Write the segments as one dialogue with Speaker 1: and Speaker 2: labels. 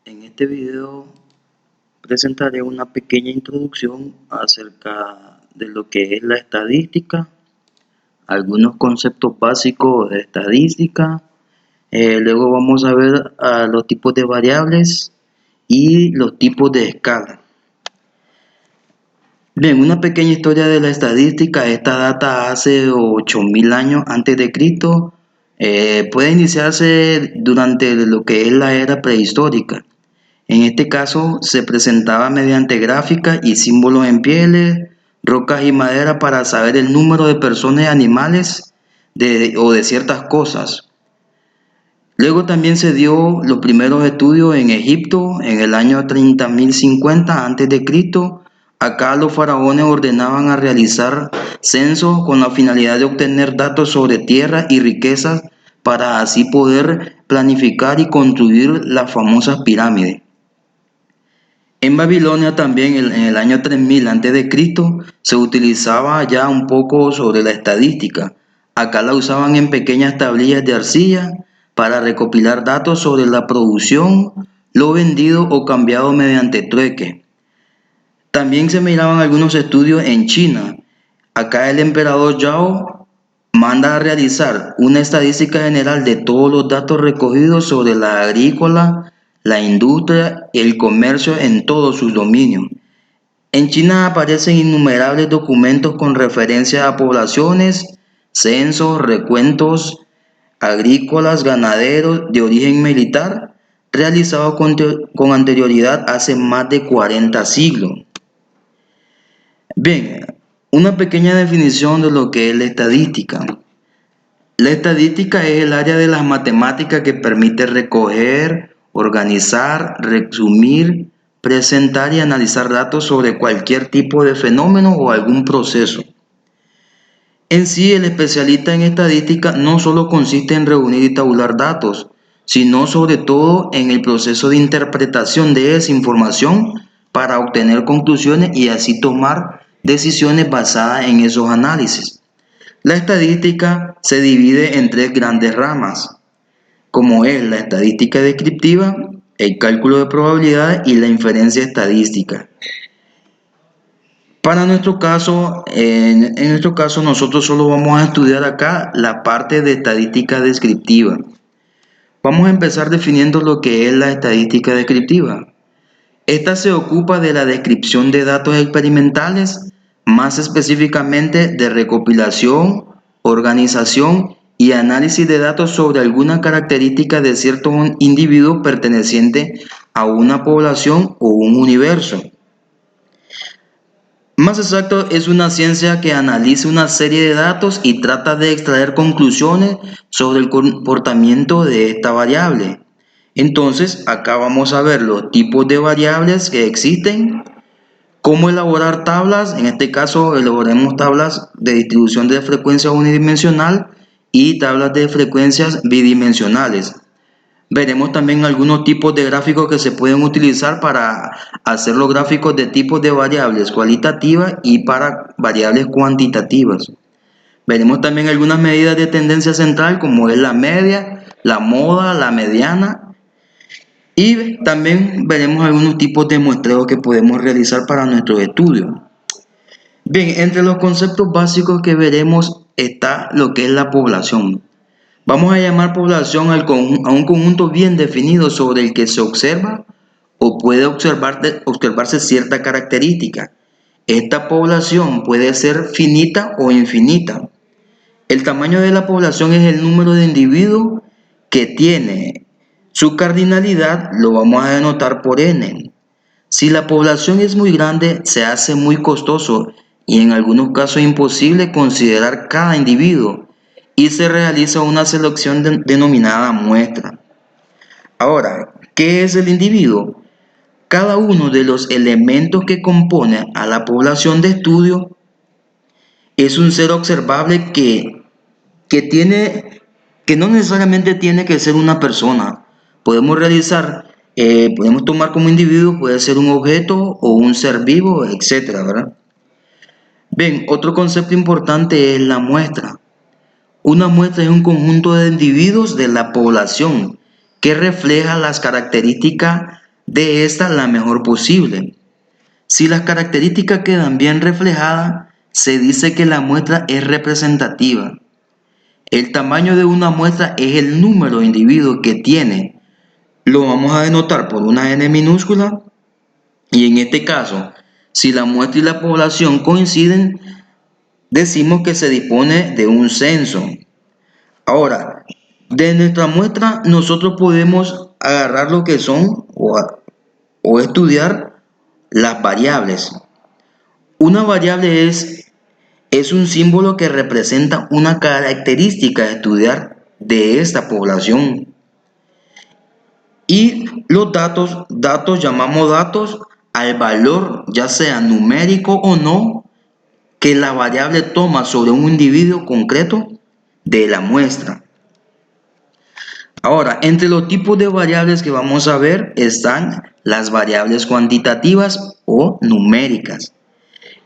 Speaker 1: En este video presentaré una pequeña introducción acerca de lo que es la estadística, algunos conceptos básicos de estadística, luego vamos a ver los tipos de variables y los tipos de escala. Bien, una pequeña historia de la estadística. Esta data hace 8000 años antes de Cristo. Puede iniciarse durante lo que es la era prehistórica. En este caso se presentaba mediante gráficas y símbolos en pieles, rocas y madera para saber el número de personas y animales o de ciertas cosas. Luego también se dio los primeros estudios en Egipto en el año 30.050 a.C. Acá los faraones ordenaban a realizar censos con la finalidad de obtener datos sobre tierra y riquezas para así poder planificar y construir las famosas pirámides. En Babilonia también en el año 3000 a.C. se utilizaba ya un poco sobre la estadística. Acá la usaban en pequeñas tablillas de arcilla para recopilar datos sobre la producción, lo vendido o cambiado mediante trueque. También se miraban algunos estudios en China. Acá el emperador Yao manda a realizar una estadística general de todos los datos recogidos sobre la agrícola, la industria y el comercio en todos sus dominios. En China aparecen innumerables documentos con referencia a poblaciones, censos, recuentos agrícolas, ganaderos de origen militar, realizados con anterioridad hace más de 40 siglos. Bien, una pequeña definición de lo que es la estadística. La estadística es el área de las matemáticas que permite recoger, organizar, resumir, presentar y analizar datos sobre cualquier tipo de fenómeno o algún proceso. En sí, el especialista en estadística no solo consiste en reunir y tabular datos, sino sobre todo en el proceso de interpretación de esa información para obtener conclusiones y así tomar decisiones basadas en esos análisis. La estadística se divide en tres grandes ramas, como es la estadística descriptiva, el cálculo de probabilidades y la inferencia estadística. Para nuestro caso, en nuestro caso nosotros solo vamos a estudiar acá la parte de estadística descriptiva. Vamos a empezar definiendo lo que es la estadística descriptiva. Esta se ocupa de la descripción de datos experimentales, más específicamente de recopilación, organización y análisis de datos sobre alguna característica de cierto individuo perteneciente a una población o un universo. Más exacto, es una ciencia que analiza una serie de datos y trata de extraer conclusiones sobre el comportamiento de esta variable. Entonces, acá vamos a ver los tipos de variables que existen, cómo elaborar tablas. En este caso, elaboremos tablas de distribución de frecuencia unidimensional y tablas de frecuencias bidimensionales. Veremos también algunos tipos de gráficos que se pueden utilizar para hacer los gráficos de tipos de variables cualitativas y para variables cuantitativas. Veremos también algunas medidas de tendencia central como es la media, la moda, la mediana. Y también veremos algunos tipos de muestreo que podemos realizar para nuestro estudio. Bien, entre los conceptos básicos que veremos está lo que es la población. Vamos a llamar población a un conjunto bien definido sobre el que se observa o puede observarse cierta característica. Esta población puede ser finita o infinita. El tamaño de la población es el número de individuos que tiene. Su cardinalidad lo vamos a denotar por n. Si la población es muy grande, se hace muy costoso y en algunos casos imposible considerar cada individuo y se realiza una selección denominada muestra. Ahora, ¿qué es el individuo? Cada uno de los elementos que compone a la población de estudio es un ser observable que no necesariamente tiene que ser una persona. Podemos tomar como individuo, puede ser un objeto o un ser vivo, etcétera, ¿verdad? Bien, otro concepto importante es la muestra. Una muestra es un conjunto de individuos de la población que refleja las características de esta la mejor posible. Si las características quedan bien reflejadas, se dice que la muestra es representativa. El tamaño de una muestra es el número de individuos que tiene. Lo vamos a denotar por una n minúscula. Y en este caso, si la muestra y la población coinciden, decimos que se dispone de un censo. Ahora, de nuestra muestra nosotros podemos agarrar lo que son o estudiar las variables. Una variable es un símbolo que representa una característica a estudiar de esta población. Y los datos llamamos datos al valor, ya sea numérico o no, que la variable toma sobre un individuo concreto de la muestra. Ahora, entre los tipos de variables que vamos a ver están las variables cuantitativas o numéricas.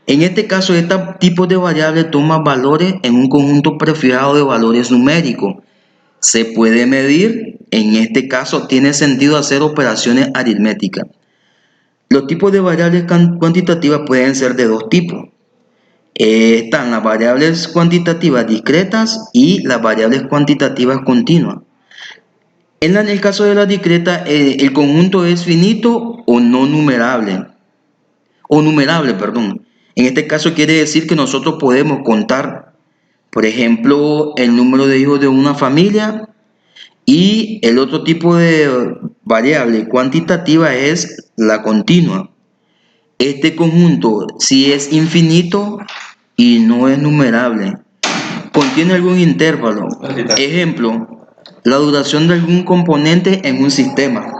Speaker 1: En este caso, este tipo de variable toma valores en un conjunto prefijado de valores numéricos. Se puede medir, en este caso tiene sentido hacer operaciones aritméticas. Los tipos de variables cuantitativas pueden ser de dos tipos. Están las variables cuantitativas discretas y las variables cuantitativas continuas. En el caso de la discreta, el conjunto es finito o no numerable. O numerable, perdón. En este caso quiere decir que nosotros podemos contar, por ejemplo, el número de hijos de una familia. Y el otro tipo de variable cuantitativa es la continua. Este conjunto, si es infinito y no es numerable, contiene algún intervalo. Ejemplo, la duración de algún componente en un sistema.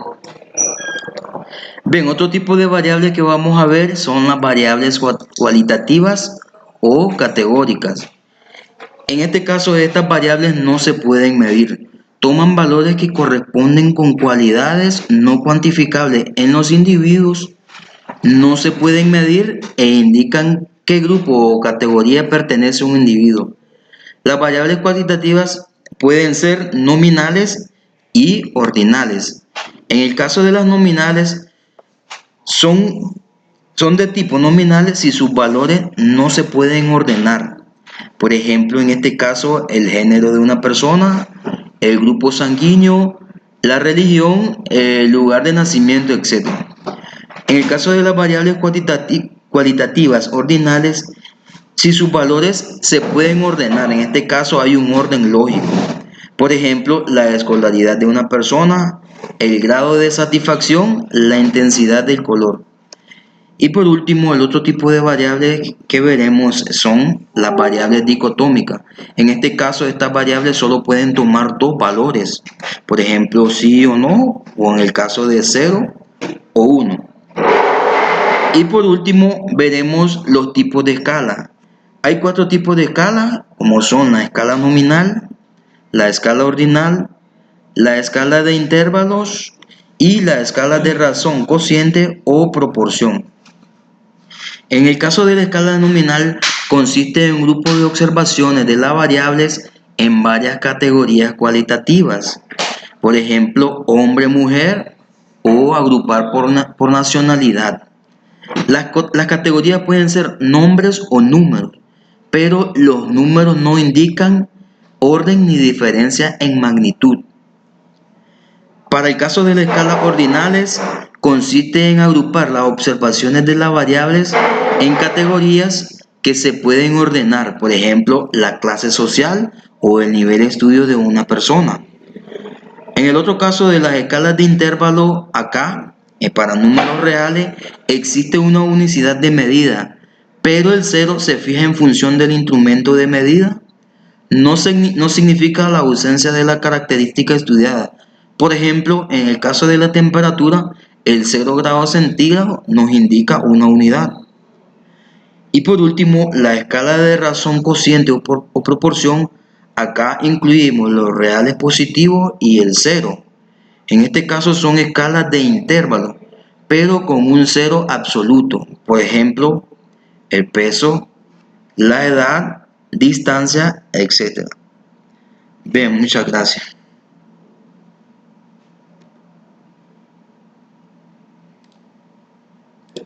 Speaker 1: Bien, otro tipo de variables que vamos a ver son las variables cualitativas o categóricas. En este caso, estas variables no se pueden medir. Toman valores que corresponden con cualidades no cuantificables en los individuos, no se pueden medir e indican qué grupo o categoría pertenece a un individuo. Las variables cuantitativas pueden ser nominales y ordinales. En el caso de las nominales, son de tipo nominales si sus valores no se pueden ordenar. Por ejemplo, en este caso, el género de una persona, el grupo sanguíneo, la religión, el lugar de nacimiento, etc. En el caso de las variables cualitativas ordinales, si sus valores se pueden ordenar, en este caso hay un orden lógico. Por ejemplo, la escolaridad de una persona, el grado de satisfacción, la intensidad del color. Y por último, el otro tipo de variables que veremos son las variables dicotómicas. En este caso, estas variables solo pueden tomar dos valores. Por ejemplo, sí o no, o en el caso de 0 o 1. Y por último, veremos los tipos de escala. Hay 4 tipos de escala, como son la escala nominal, la escala ordinal, la escala de intervalos y la escala de razón, cociente o proporción. En el caso de la escala nominal, consiste en un grupo de observaciones de las variables en varias categorías cualitativas. Por ejemplo, hombre, mujer o agrupar por nacionalidad. Las categorías pueden ser nombres o números, pero los números no indican orden ni diferencia en magnitud. Para el caso de las escalas ordinales, consiste en agrupar las observaciones de las variables en categorías que se pueden ordenar, por ejemplo, la clase social o el nivel de estudio de una persona. En el otro caso de las escalas de intervalo, acá, para números reales, existe una unicidad de medida, pero el 0 se fija en función del instrumento de medida. No significa la ausencia de la característica estudiada. Por ejemplo, en el caso de la temperatura, el 0 grados centígrados nos indica una unidad. Y por último, la escala de razón cociente o proporción, acá incluimos los reales positivos y el 0. En este caso son escalas de intervalo, pero con un 0 absoluto. Por ejemplo, el peso, la edad, distancia, etc. Bien, muchas gracias.